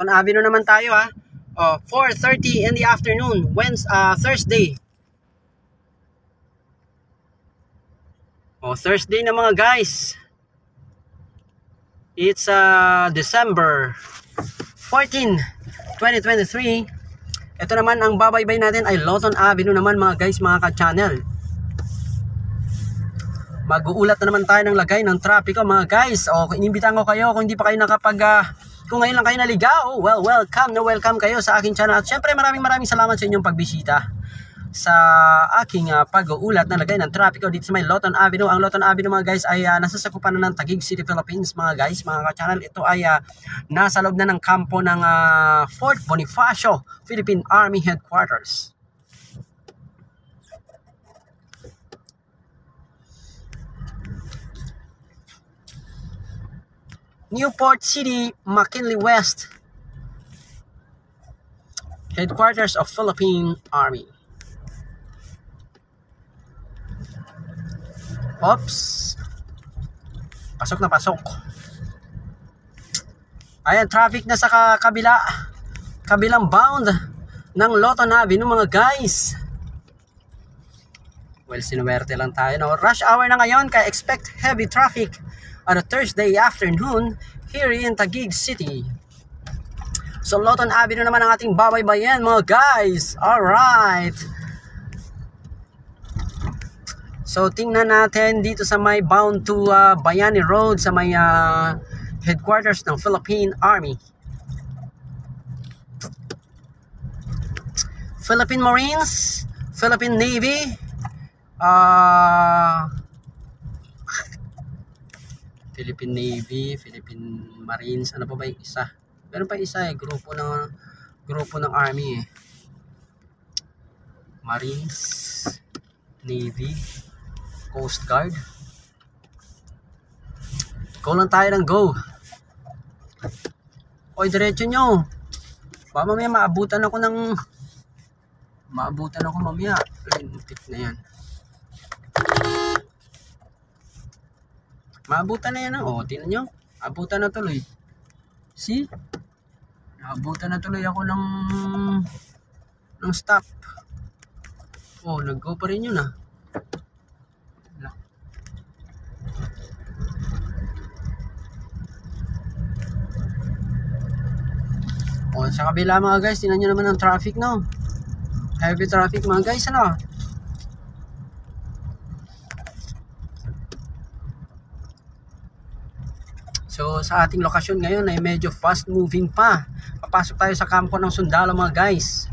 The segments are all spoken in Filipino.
Loton Avenue naman tayo ha. 4:30 in the afternoon, Thursday. Thursday na mga guys. It's December 14, 2023. Ito naman ang babaybay natin ay Loton Avenue naman mga guys, mga ka-channel. Mag-uulat na naman tayo ng lagay ng trapiko mga guys. Inimbitahan ko kayo kung hindi pa kayo kung ngayon lang kayo naligaw, welcome kayo sa aking channel. At syempre maraming salamat sa inyong pagbisita sa aking pag-uulat na lagay ng trapiko dito sa may Loton Avenue. Ang Loton Avenue mga guys ay nasa sakupan na ng Taguig City, Philippines mga guys, mga ka-channel. Ito ay nasa loob na ng kampo ng Fort Bonifacio, Philippine Army Headquarters. Newport City, McKinley West, Headquarters of Philippine Army. Oops. Pasok na pasok. Ayan, traffic na sa kabilang bound ng Loton Avenue mga guys. Well, sinuwerte lang tayo. No? Rush hour na ngayon, kaya expect heavy traffic on a Thursday afternoon here in Taguig City. So Loton Avenue naman ang ating babaybayan mga guys. Alright. So tingnan natin dito sa may bound to Bayani Road, sa may headquarters ng Philippine Army. Philippine Marines, Philippine Navy, Philippine Navy, Philippine Marines, ano pa ba yung isa? Meron pa isa grupo ng Army Marines, Navy, Coast Guard. Go lang tayo ng go. Diretso nyo. Baka mamaya maabutan ako mamaya. Lintik na yan. Maabutan na yan. Tingnan nyo. Abutan na tuloy. See? Naabutan na tuloy ako ng stop. Nag-go pa rin yun . Sa kabila mga guys, tingnan nyo naman ang traffic, no? Heavy traffic mga guys, ano? So sa ating lokasyon ngayon ay medyo fast moving pa. Papasok tayo sa kampo ng sundalo mga guys.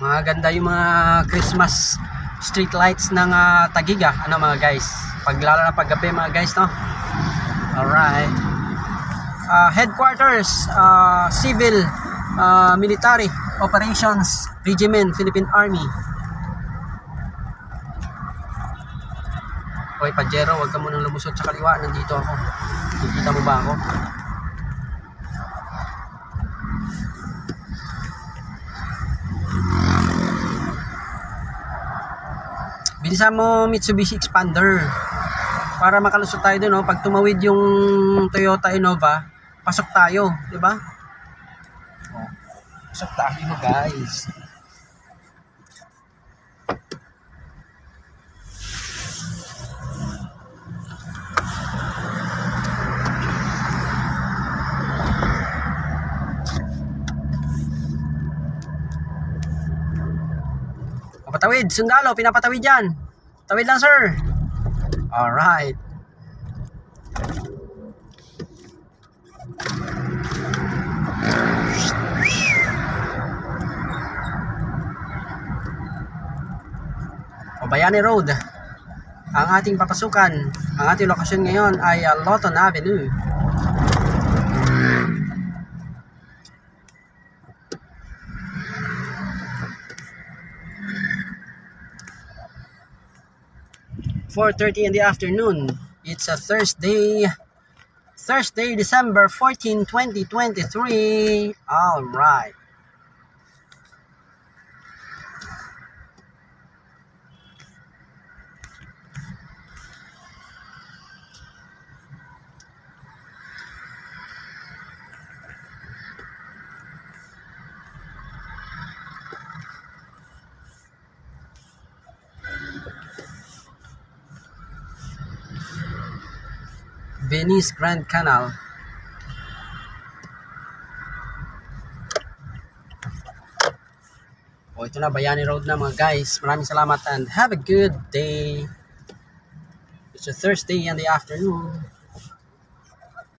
Mga ganda yung mga Christmas street lights ng Taguig, ano mga guys, lalo na paggabi mga guys, no? Alright. Headquarters, Civil Military Operations Regiment, Philippine Army. Pajero, huwag ka munang lumusot sa kaliwa, nandito ako. Nakikita mo ba ako? Bilisan mo Mitsubishi Expander para makalusot tayo doon, no? Pag tumawid yung Toyota Innova, pasok tayo, di ba? Pasok tayo guys. Patawid, sundalo, pinapatawid yan. Tawid lang, sir. Alright. Bayani Road ang ating papasukan. Ang ating lokasyon ngayon ay Loton Avenue. (4:30 in the afternoon). It's a Thursday, December 14, 2023. All right. Venice Grand Canal. O ito na, Bayani Road na mga guys. Maraming salamat and have a good day. It's a Thursday in the afternoon.